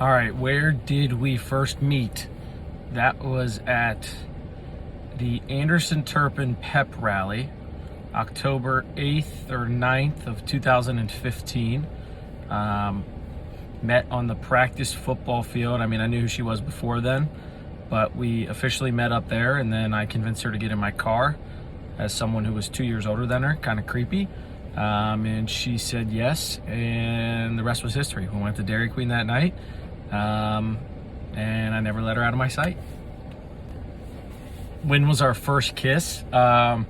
All right, where did we first meet? That was at the Anderson Turpin Pep Rally, October 8th or 9th of 2015. Met on the practice football field. I mean, I knew who she was before then, but we officially met up there, and then I convinced her to get in my car as someone who was 2 years older than her, kind of creepy. And she said yes, and the rest was history. We went to Dairy Queen that night, and I never let her out of my sight. When was our first kiss? I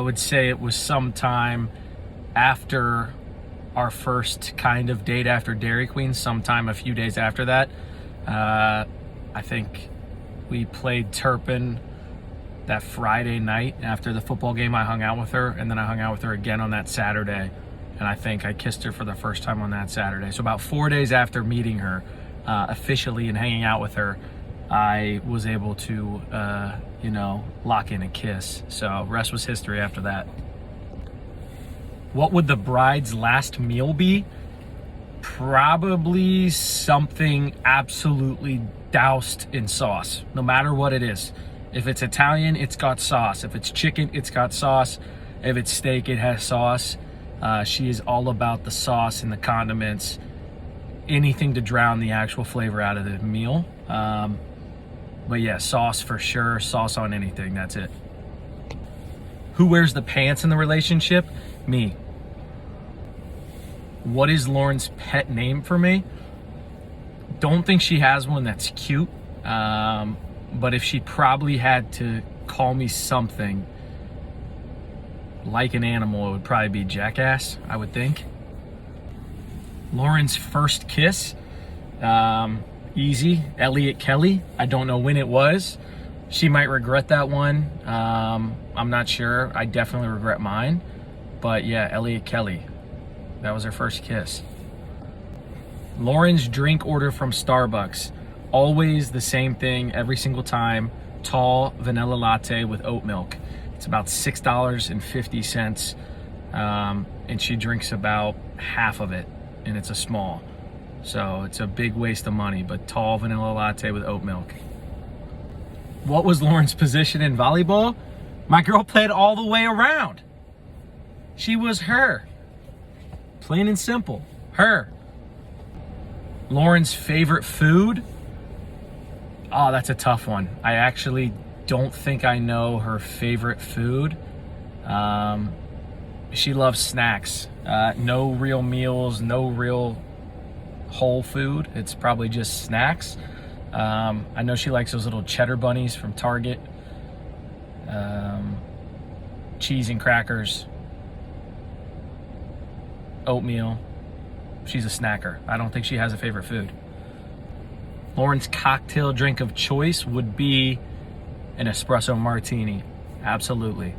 would say it was sometime after our first kind of date after Dairy Queen, sometime a few days after that. I think we played Turpin that Friday night. After the football game, I hung out with her, and then I hung out with her again on that Saturday, and I think I kissed her for the first time on that Saturday. So about 4 days after meeting her officially and hanging out with her, I was able to lock in a kiss. So rest was history after that. What would the bride's last meal be? Probably something absolutely doused in sauce, no matter what it is. If it's Italian, it's got sauce. If it's chicken, it's got sauce. If it's steak, it has sauce. She is all about the sauce and the condiments, anything to drown the actual flavor out of the meal. But yeah, sauce for sure, sauce on anything, that's it. Who wears the pants in the relationship? Me. What is Lauren's pet name for me? Don't think she has one that's cute, but if she probably had to call me something like an animal, it would probably be Jackass, I would think. Lauren's first kiss, easy, Elliot Kelly. I don't know when it was. She might regret that one. I'm not sure. I definitely regret mine. But yeah, Elliot Kelly. That was her first kiss. Lauren's drink order from Starbucks. Always the same thing every single time. Tall vanilla latte with oat milk. It's about $6.50. And she drinks about half of it, and it's a small. So it's a big waste of money, but tall vanilla latte with oat milk. What was Lauren's position in volleyball? My girl played all the way around. She was her. Plain and simple, her. Lauren's favorite food? Oh, that's a tough one. I actually don't think I know her favorite food. She loves snacks. No real meals, no real whole food. It's probably just snacks. I know she likes those little cheddar bunnies from Target. Cheese and crackers. Oatmeal. She's a snacker. I don't think she has a favorite food. Lauren's cocktail drink of choice would be an espresso martini. Absolutely.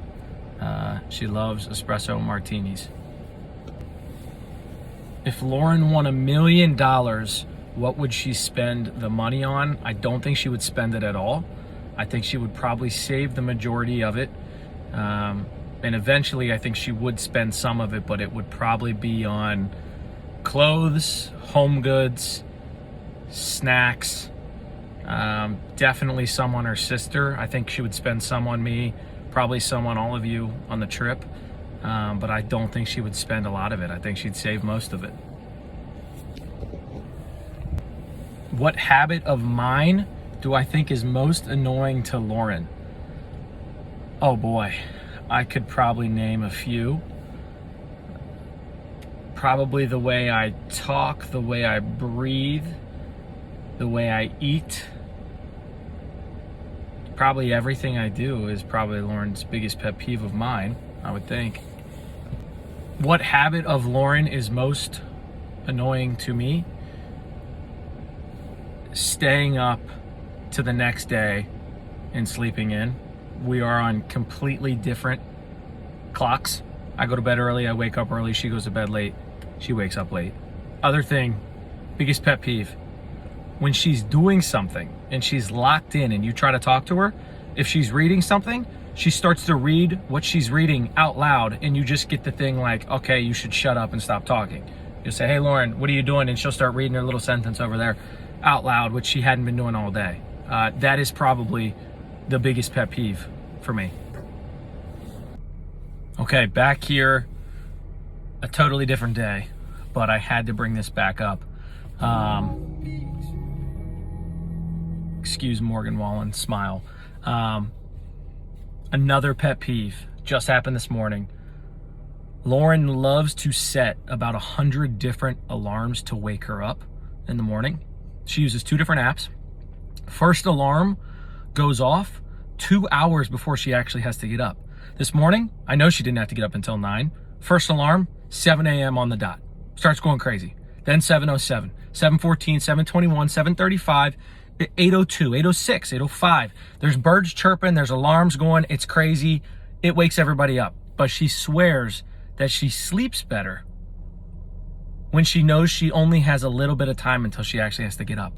She loves espresso martinis. If Lauren won $1 million, what would she spend the money on? I don't think she would spend it at all. I think she would probably save the majority of it. And eventually I think she would spend some of it, but it would probably be on clothes, home goods, snacks, definitely some on her sister. I think she would spend some on me, probably some on all of you on the trip. But I don't think she would spend a lot of it. I think she'd save most of it. What habit of mine do I think is most annoying to Lauren? Oh boy, I could probably name a few. Probably the way I talk, the way I breathe, the way I eat. Probably everything I do is probably Lauren's biggest pet peeve of mine, I would think. What habit of Lauren is most annoying to me? Staying up to the next day and sleeping in. We are on completely different clocks. I go to bed early, I wake up early, she goes to bed late, she wakes up late. Other thing, biggest pet peeve, when she's doing something and she's locked in and you try to talk to her, if she's reading something, she starts to read what she's reading out loud, and you just get the thing like, okay, you should shut up and stop talking. You'll say, hey, Lauren, what are you doing? And she'll start reading her little sentence over there out loud, which she hadn't been doing all day. That is probably the biggest pet peeve for me. Okay, back here, a totally different day, but I had to bring this back up. Excuse Morgan Wallen's smile. Another pet peeve just happened this morning. Lauren loves to set about 100 different alarms to wake her up in the morning. She uses 2 different apps. First alarm goes off 2 hours before she actually has to get up. This morning, I know she didn't have to get up until 9. First alarm, 7 a.m. on the dot. Starts going crazy. Then 7:07, 7:14, 7:21, 7:35, 8:02, 8:06, 8:05. There's birds chirping, there's alarms going. It's crazy. It wakes everybody up. But she swears that she sleeps better when she knows she only has a little bit of time until she actually has to get up.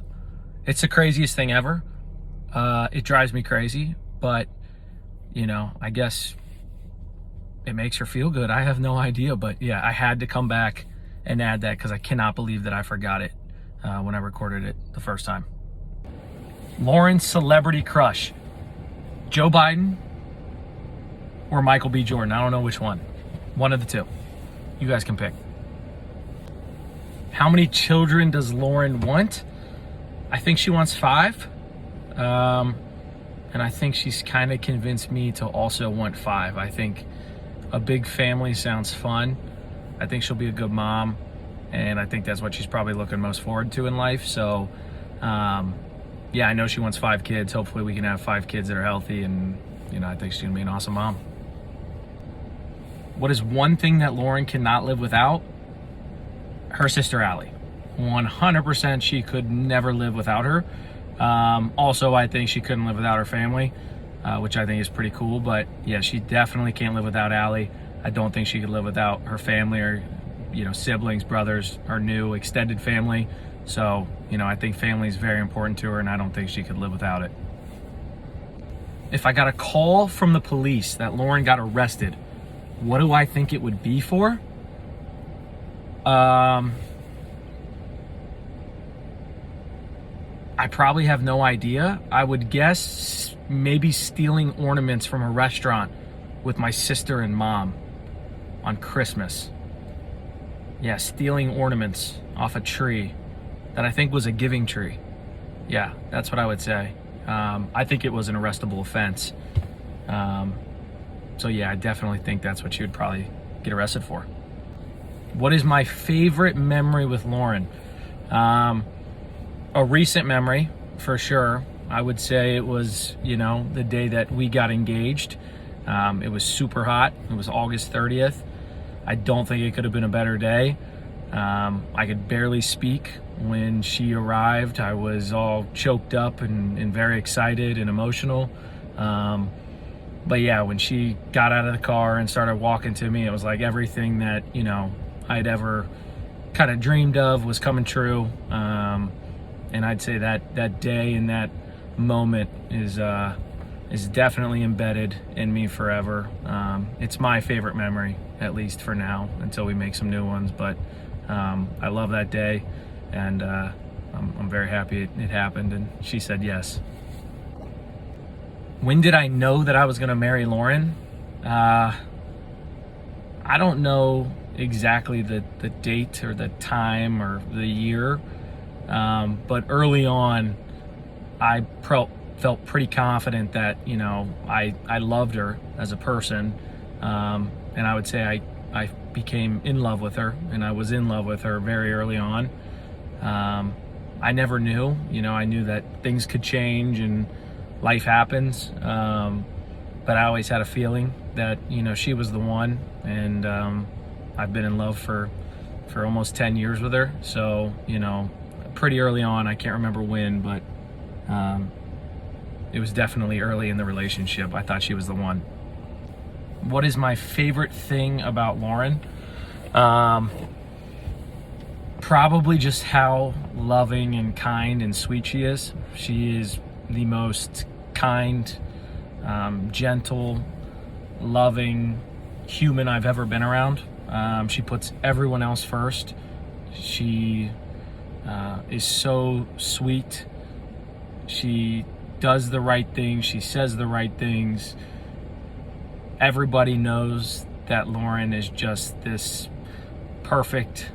It's the craziest thing ever. It drives me crazy, but I guess it makes her feel good. I have no idea, but yeah, I had to come back and add that because I cannot believe that I forgot it when I recorded it the first time. Lauren's celebrity crush, Joe Biden or Michael B. Jordan. I don't know which one. One of the two. You guys can pick. How many children does Lauren want? I think she wants 5. And I think she's kind of convinced me to also want 5. I think a big family sounds fun. I think she'll be a good mom. And I think that's what she's probably looking most forward to in life. So, yeah, I know she wants 5 kids. Hopefully we can have 5 kids that are healthy. And, I think she's going to be an awesome mom. What is one thing that Lauren cannot live without? Her sister Allie. 100% she could never live without her. Also, I think she couldn't live without her family, which I think is pretty cool. But yeah, she definitely can't live without Allie. I don't think she could live without her family or, siblings, brothers, her new extended family. So, I think family is very important to her, and I don't think she could live without it. If I got a call from the police that Lauren got arrested, what do I think it would be for? I probably have no idea. I would guess maybe stealing ornaments from a restaurant with my sister and mom on Christmas. Yeah, stealing ornaments off a tree that I think was a giving tree. Yeah, that's what I would say. I think it was an arrestable offense. So yeah, I definitely think that's what she would probably get arrested for. What is my favorite memory with Lauren? A recent memory, for sure. I would say it was, the day that we got engaged. It was super hot. It was August 30th. I don't think it could have been a better day. I could barely speak when she arrived. I was all choked up and very excited and emotional. But yeah, when she got out of the car and started walking to me, it was like everything that, I'd ever kind of dreamed of was coming true. And I'd say that day and that moment is definitely embedded in me forever. It's my favorite memory, at least for now, until we make some new ones. But I love that day, and I'm very happy it happened, and she said yes. When did I know that I was going to marry Lauren? I don't know exactly the date or the time or the year. But early on, I felt pretty confident that, I loved her as a person. And I would say I became in love with her, and I was in love with her very early on. I never knew, I knew that things could change and life happens. But I always had a feeling that, she was the one. And I've been in love for almost 10 years with her. So, pretty early on, I can't remember when, but it was definitely early in the relationship. I thought she was the one. What is my favorite thing about Lauren? Probably just how loving and kind and sweet she is. She is the most kind, gentle, loving human I've ever been around. She puts everyone else first. She is so sweet. She does the right things. She says the right things. Everybody knows that Lauren is just this perfect,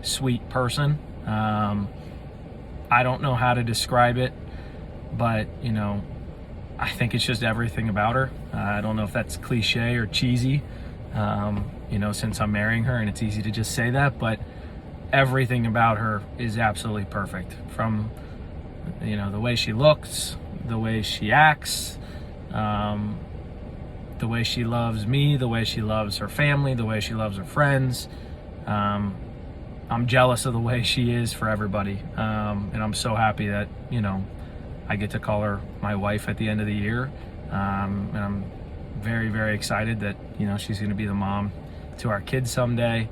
sweet person. I don't know how to describe it, but I think it's just everything about her. I don't know if that's cliche or cheesy, since I'm marrying her and it's easy to just say that, but everything about her is absolutely perfect. From, the way she looks, the way she acts, the way she loves me, the way she loves her family, the way she loves her friends. I'm jealous of the way she is for everybody. And I'm so happy that, I get to call her my wife at the end of the year. And I'm very, very excited that, she's going to be the mom to our kids someday.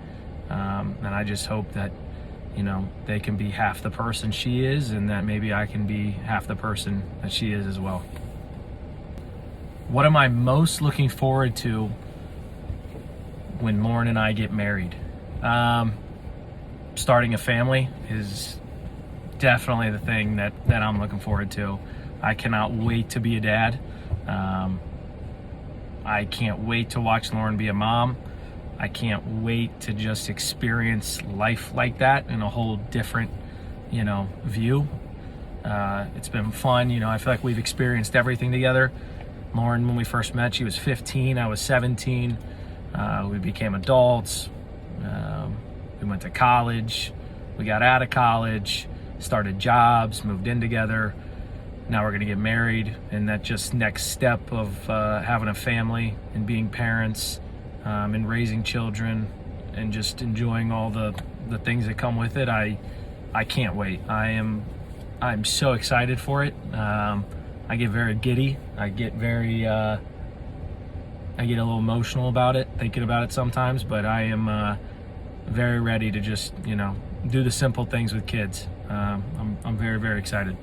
And I just hope that, they can be half the person she is, and that maybe I can be half the person that she is as well. What am I most looking forward to when Lauren and I get married? Starting a family is definitely the thing that I'm looking forward to. I cannot wait to be a dad. I can't wait to watch Lauren be a mom. I can't wait to just experience life like that in a whole different, view. It's been fun. I feel like we've experienced everything together. Lauren, when we first met, she was 15, I was 17. We became adults. We went to college. We got out of college, started jobs, moved in together. Now we're gonna get married, and that just next step of having a family and being parents, and raising children and just enjoying all the things that come with it. I can't wait. I'm so excited for it. I get very giddy. I get a little emotional about it, thinking about it sometimes, but I am very ready to just, do the simple things with kids. I'm very, very excited.